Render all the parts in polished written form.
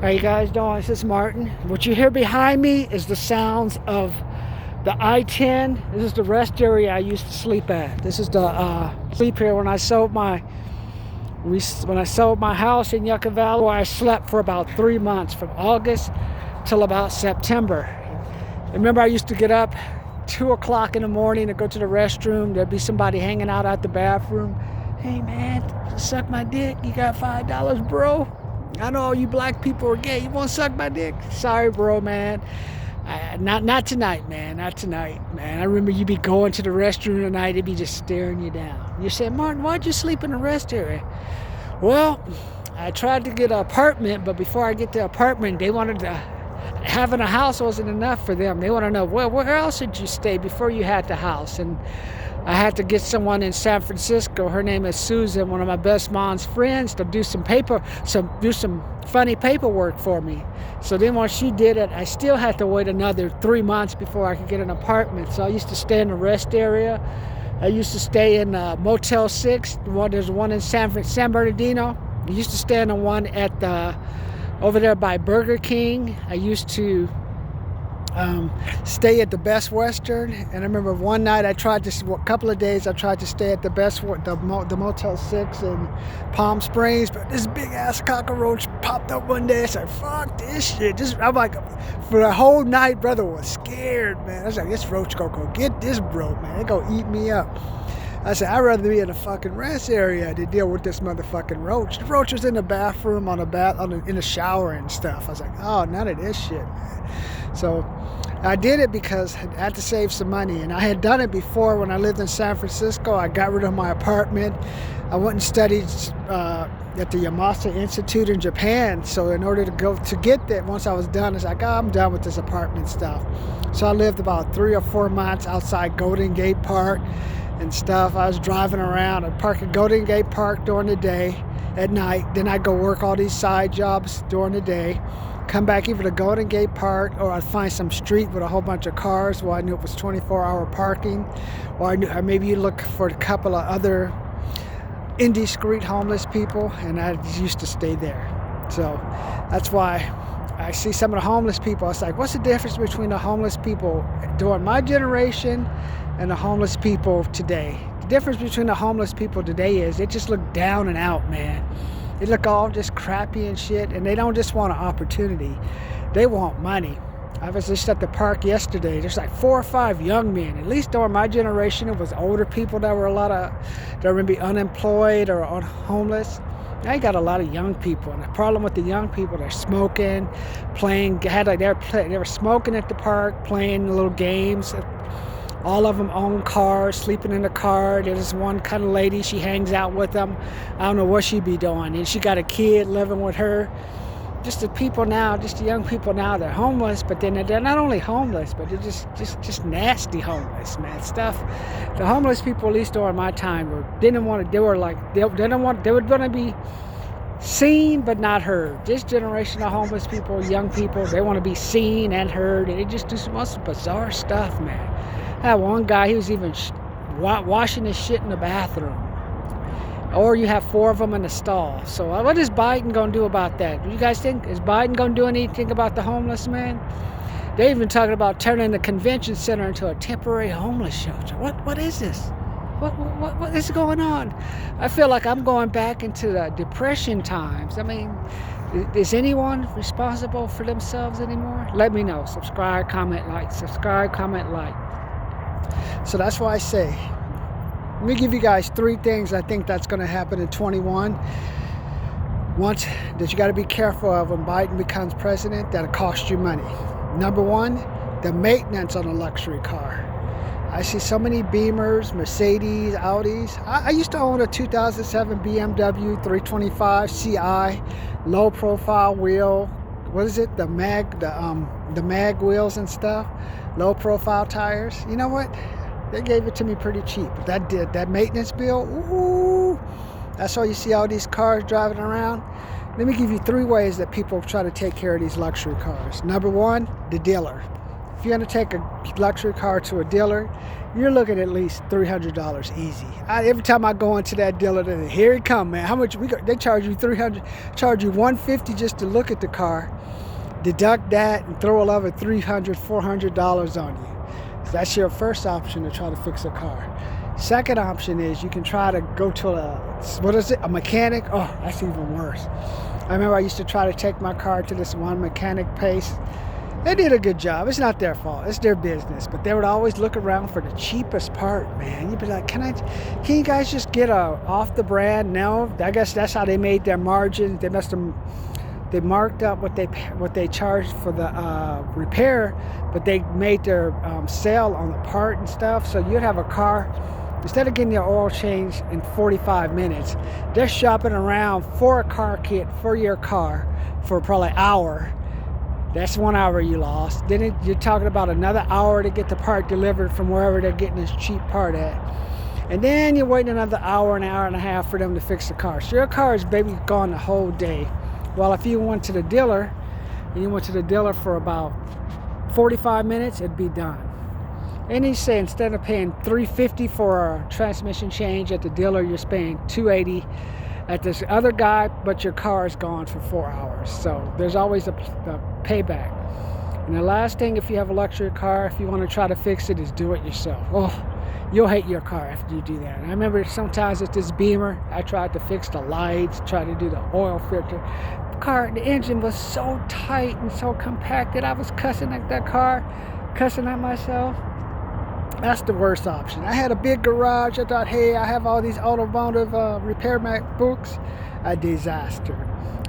How you guys doing? This is Martin. What you hear behind me is the sounds of the I-10. This is the rest area I used to sleep at. This is the sleep here when I sold my house in Yucca Valley, where I slept for about 3 months, from August till about September. Remember, I used to get up 2 o'clock in the morning to go to the restroom. There'd be somebody hanging out at the bathroom. Hey man, suck my dick. You got $5, bro? I know all you black people are gay. You want to suck my dick? Sorry, bro, man. Not tonight, man. Not tonight, man. I remember you be going to the restroom tonight. It'd be just staring you down. You said, Martin, why'd you sleep in the rest area? Well, I tried to get an apartment, but before I get the apartment, they wanted to. Having a house wasn't enough for them. They want to know, well, where else did you stay before you had the house? And I had to get someone in San Francisco. Her name is Susan, one of my best mom's friends, to do some funny paperwork for me. So then once she did it, I still had to wait another 3 months before I could get an apartment. So I used to stay in the rest area. I used to stay in Motel 6. There's one in San Bernardino. I used to stay in the one at over there by Burger King. I used to stay at the Best Western, and I remember one night a couple of days I tried to stay at the Motel 6 in Palm Springs, but this big ass cockroach popped up one day. I said, fuck this shit. I'm like, for the whole night, brother was scared, man. I was like, this roach gonna go get this bro, man. They gonna eat me up. I said, I'd rather be in a fucking rest area to deal with this motherfucking roach. The roach was in the bathroom, in the shower and stuff. I was like, oh, none of this shit, man. So I did it because I had to save some money. And I had done it before when I lived in San Francisco. I got rid of my apartment. I went and studied at the Yamasa Institute in Japan. So in order to get that, once I was done, I was like, oh, I'm done with this apartment stuff. So I lived about 3 or 4 months outside Golden Gate Park and stuff. I was driving around. I'd park at Golden Gate Park during the day, at night. Then I'd go work all these side jobs during the day. Come back either to Golden Gate Park, or I'd find some street with a whole bunch of cars where I knew it was 24-hour parking. Or maybe you look for a couple of other indiscreet homeless people, and I used to stay there. So that's why I see some of the homeless people. I was like, what's the difference between the homeless people during my generation and the homeless people today? The difference between the homeless people today is they just look down and out, man. They look all just crappy and shit, and they don't just want an opportunity. They want money. I was just at the park yesterday. There's like 4 or 5 young men. At least during my generation, it was older people that were that were maybe unemployed or homeless. Now you got a lot of young people, and the problem with the young people, they're smoking, playing. They were smoking at the park, playing little games. All of them own cars, sleeping in the car. There's one kind of lady, she hangs out with them. I don't know what she be doing. And she got a kid living with her. Just the young people now, they're homeless, but then they're not only homeless, but they're just nasty homeless, man. Stuff. The homeless people, at least during my time, they were going to be seen but not heard. This generation of homeless people, young people, they want to be seen and heard, and they just do some most bizarre stuff, man. I had one guy, he was even washing his shit in the bathroom. Or you have 4 of them in the stall. So what is Biden going to do about that? Do you guys think, is Biden going to do anything about the homeless, man? They're even talking about turning the convention center into a temporary homeless shelter. What is this? What is going on? I feel like I'm going back into the Depression times. I mean, is anyone responsible for themselves anymore? Let me know. Subscribe, comment, like. Subscribe, comment, like. So that's why I say, let me give you guys 3 things I think that's going to happen in 21. Once that you got to be careful of when Biden becomes president, that'll cost you money. Number 1, the maintenance on a luxury car. I see so many Beamers, Mercedes, Audis. I used to own a 2007 BMW 325 Ci, low profile wheel. What is it? The mag wheels and stuff. Low profile tires. You know what? They gave it to me pretty cheap. But that maintenance bill, ooh, that's why you see all these cars driving around. Let me give you 3 ways that people try to take care of these luxury cars. Number 1, the dealer. If you're going to take a luxury car to a dealer, you're looking at least $300 easy. Every time I go into that dealer, here it come, man. How much they charge you? Charge you $150 just to look at the car. Deduct that and throw another $300, $400 on you. So that's your first option to try to fix a car. Second option is you can try to go to a mechanic. Oh, that's even worse. I remember I used to try to take my car to this one mechanic place. They did a good job. It's not their fault. It's their business. But they would always look around for the cheapest part, man. You'd be like, can you guys just get a off the brand? No, I guess that's how they made their margins. They marked up what they charged for the repair, but they made their sale on the part and stuff. So you'd have a car, instead of getting your oil changed in 45 minutes, they're shopping around for a car kit for your car for probably an hour. That's 1 hour you lost. Then you're talking about another hour to get the part delivered from wherever they're getting this cheap part at. And then you're waiting another hour, an hour and a half for them to fix the car. So your car is basically gone the whole day. Well, if you went to the dealer, and you went to the dealer for about 45 minutes, it'd be done. And he said instead of paying $350 for a transmission change at the dealer, you're paying $280 at this other guy, but your car is gone for 4 hours. So there's always a payback. And the last thing, if you have a luxury car, if you want to try to fix it, is do it yourself. Oh, you'll hate your car after you do that. And I remember sometimes with this Beamer, I tried to fix the lights, tried to do the oil filter. The engine was so tight and so compacted. I was cussing at that car, cussing at myself. That's the worst option. I had a big garage. I thought, hey, I have all these automotive repair books. A disaster.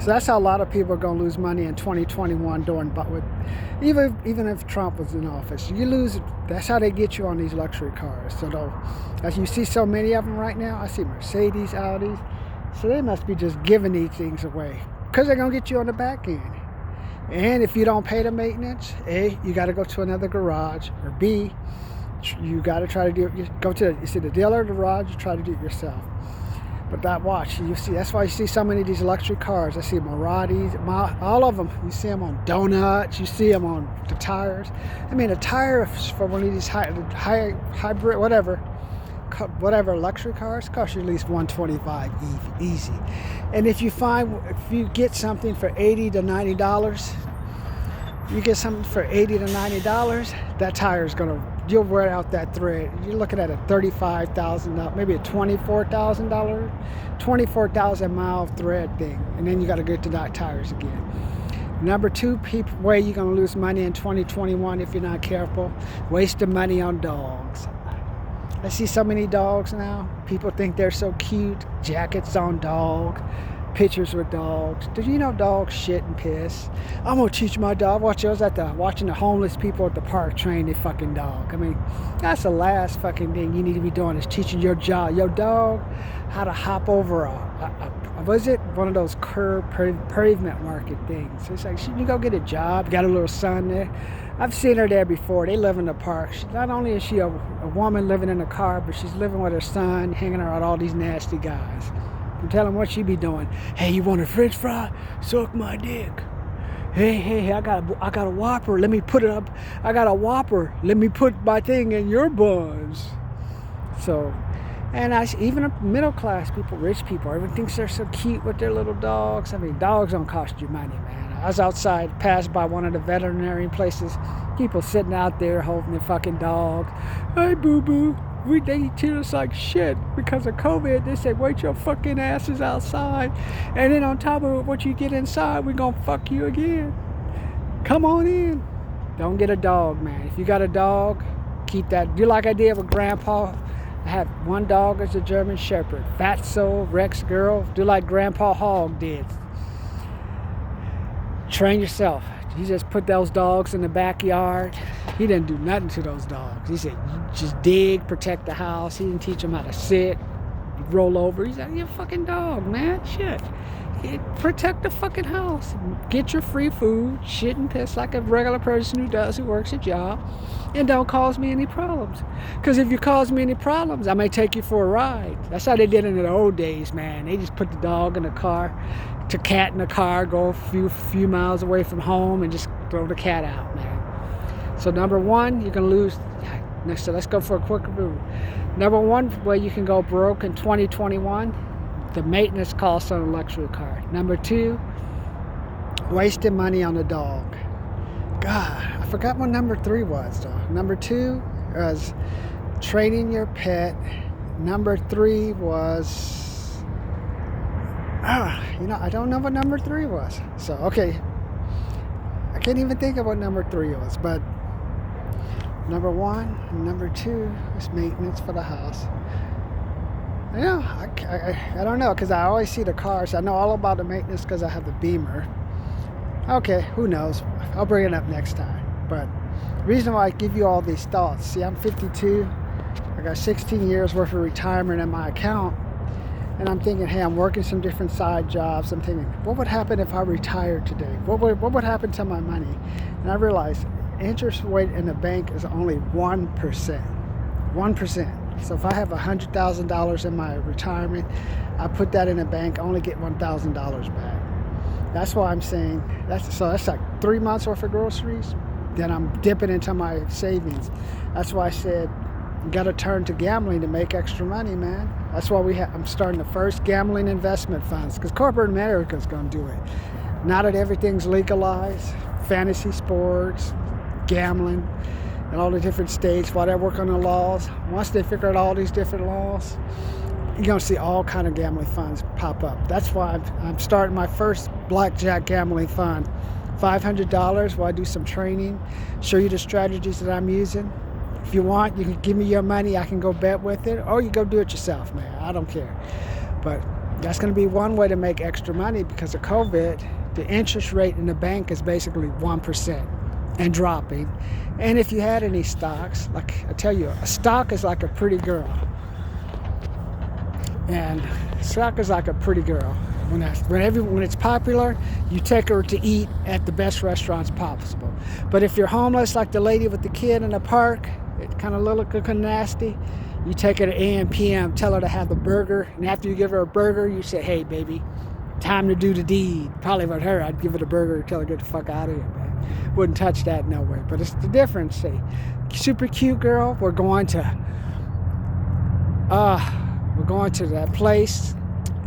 So that's how a lot of people are going to lose money in 2021 even if Trump was in office. You lose. That's how they get you on these luxury cars. So as you see so many of them right now, I see Mercedes, Audis. So they must be just giving these things away because they're going to get you on the back end. And if you don't pay the maintenance, A, you got to go to another garage, or B, you got to try to do it. Go to the dealer or the garage, you try to do it yourself. But that watch, you see, that's why you see so many of these luxury cars. I see Maratis, all of them. You see them on donuts. You see them on the tires. I mean, a tire for one of these hybrid, whatever luxury cars costs you at least $125 easy. And if you get something for $80 to $90, you get something for $80 to $90, that tire is you'll wear out that thread. You're looking at a $35,000, maybe a $24,000 mile thread thing. And then you got to get to that tires again. Number two way you're going to lose money in 2021 if you're not careful, wasting money on dogs. I see so many dogs now. People think they're so cute. Jackets on dog, pictures with dogs. Did you know dogs shit and piss? I'm gonna teach my dog. Watching the homeless people at the park train their fucking dog. I mean, that's the last fucking thing you need to be doing is teaching your dog how to hop over one of those curb pavement market things. It's like, you go get a job. Got a little son there. I've seen her there before. They live in the park. Not only is she a woman living in a car, but she's living with her son, hanging around all these nasty guys. I'm telling what she be doing. Hey, you want a French fry? Suck my dick. Hey, I got a Whopper. Let me put it up. I got a Whopper. Let me put my thing in your buns. So, and even middle class people, rich people, everyone thinks they're so cute with their little dogs. I mean, dogs don't cost you money, man. I was outside, passed by one of the veterinary places. People sitting out there holding their fucking dogs. Hey, boo-boo. They treat us like shit because of COVID. They say, wait your fucking asses outside. And then on top of what you get inside, we're going to fuck you again. Come on in. Don't get a dog, man. If you got a dog, keep that. Do like I did with Grandpa. I had one dog as a German Shepherd. Fatso, Rex girl. Do like Grandpa Hog did. Train yourself. He just put those dogs in the backyard. He didn't do nothing to those dogs. He said, you just dig, protect the house. He didn't teach them how to sit, roll over. He said, you're a fucking dog, man. Shit. Protect the fucking house. Get your free food. Shit and piss like a regular person who works a job. And don't cause me any problems. Because if you cause me any problems, I may take you for a ride. That's how they did it in the old days, man. They just put the dog in the car, the cat in the car, go a few miles away from home and just throw the cat out, man. So number one, you can lose. Next, so let's go for a quick review. Number one way you can go broke in 2021, the maintenance costs on a luxury car. Number two, wasting money on a dog. God, I forgot what number three was though. Number two was training your pet. Number three was, I don't know what number three was. So, okay. I can't even think of what number three was, but number one and number two is maintenance for the house. I don't know, because I always see the cars. I know all about the maintenance because I have the Beamer. Okay, who knows? I'll bring it up next time. But the reason why I give you all these thoughts, see, I'm 52. I got 16 years worth of retirement in my account. And I'm thinking, hey, I'm working some different side jobs. I'm thinking, what would happen if I retired today? What would happen to my money? And I realized interest rate in the bank is only 1%. 1%. So if I have $100,000 in my retirement, I put that in the bank, I only get $1,000 back. That's why I'm saying, that's like 3 months worth of groceries. Then I'm dipping into my savings. That's why I said, you got to turn to gambling to make extra money, man. That's why I'm starting the first gambling investment funds, because corporate America is going to do it. Now that everything's legalized, fantasy sports, gambling, in all the different states, while they work on the laws, once they figure out all these different laws, you're going to see all kind of gambling funds pop up. That's why I'm starting my first blackjack gambling fund. $500 while I do some training, show you the strategies that I'm using. If you want, you can give me your money, I can go bet with it, or you go do it yourself, man. I don't care. But that's going to be one way to make extra money because of COVID. The interest rate in the bank is basically 1% and dropping. And if you had any stocks, like I tell you, a stock is like a pretty girl. And stock is like a pretty girl. When it's popular, you take her to eat at the best restaurants possible. But if you're homeless, like the lady with the kid in the park, it kind of looking nasty, you take her to AM, PM, tell her to have a burger, and after you give her a burger, you say, hey, baby, time to do the deed. Probably with her, I'd give her the burger, tell her to get the fuck out of here, man. Wouldn't touch that no way. But it's the difference, see. Super cute girl, we're going to that place.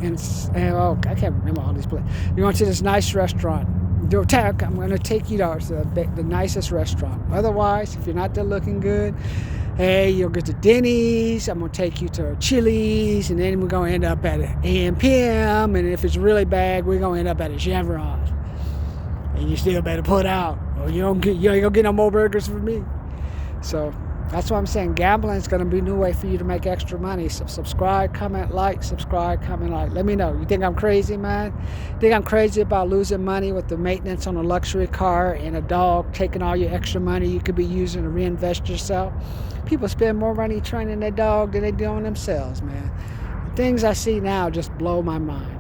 And I can't remember all these places. You're going to this nice restaurant. I'm going to take you to the nicest restaurant. Otherwise, if you're not there looking good, hey, you'll get to Denny's. I'm going to take you to Chili's, and then we're going to end up at an AM/PM. And if it's really bad, we're going to end up at a Chevron. And you still better put out, or you ain't gonna get no more burgers from me. So that's why I'm saying gambling is going to be a new way for you to make extra money. So subscribe, comment, like, subscribe, comment, like. Let me know. You think I'm crazy, man? Think I'm crazy about losing money with the maintenance on a luxury car and a dog taking all your extra money you could be using to reinvest yourself? People spend more money training their dog than they do on themselves, man. The things I see now just blow my mind.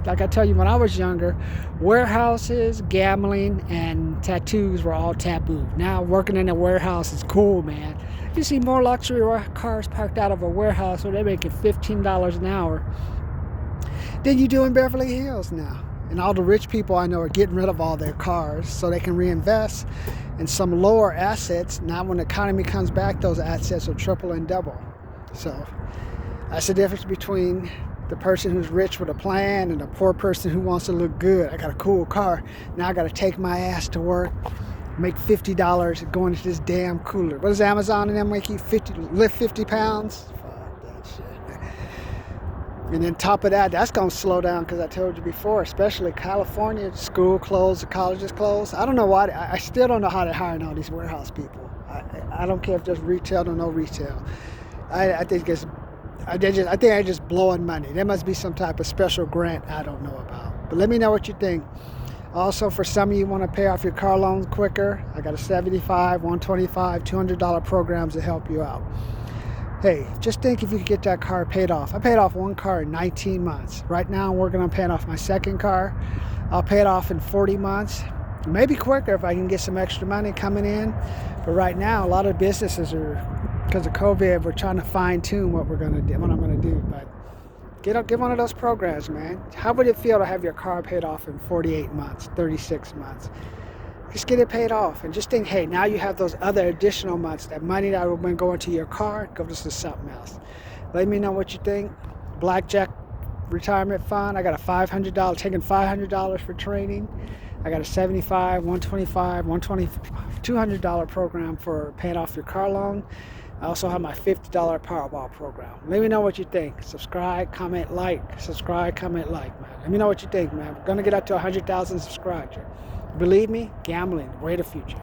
Like I tell you, when I was younger, warehouses, gambling, and tattoos were all taboo. Now working in a warehouse is cool, man. You see more luxury cars parked out of a warehouse where they're making $15 an hour than you do in Beverly Hills now. And all the rich people I know are getting rid of all their cars so they can reinvest in some lower assets. Now when the economy comes back, those assets will triple and double. So that's the difference between the person who's rich with a plan and the poor person who wants to look good. I got a cool car. Now I got to take my ass to work, make $50 going to this damn cooler. What does Amazon and them make you lift 50 pounds? Fuck that shit. And then top of that, that's going to slow down because I told you before, especially California, school closed, the colleges closed. I don't know why. I still don't know how they're hiring all these warehouse people. I don't care if there's retail or no retail. I think they're just blowing money. There must be some type of special grant I don't know about. But let me know what you think. Also, for some of you want to pay off your car loans quicker, I got a $75, $125, $200 programs to help you out. Hey, just think if you could get that car paid off. I paid off one car in 19 months. Right now, I'm working on paying off my second car. I'll pay it off in 40 months. Maybe quicker if I can get some extra money coming in. But right now, a lot of businesses are, because of COVID, we're trying to fine tune what I'm going to do. But get one of those programs, man. How would it feel to have your car paid off in 48 months, 36 months? Just get it paid off, and just think, hey, now you have those other additional months. That money that would have been going to your car goes to something else. Let me know what you think. Blackjack retirement fund. I got a $500, taking $500 for training. I got a $75, $125, $200 program for paying off your car loan. I also have my $50 Powerball program. Let me know what you think. Subscribe, comment, like. Subscribe, comment, like, man. Let me know what you think, man. We're going to get up to 100,000 subscribers. Believe me, gambling, way the future.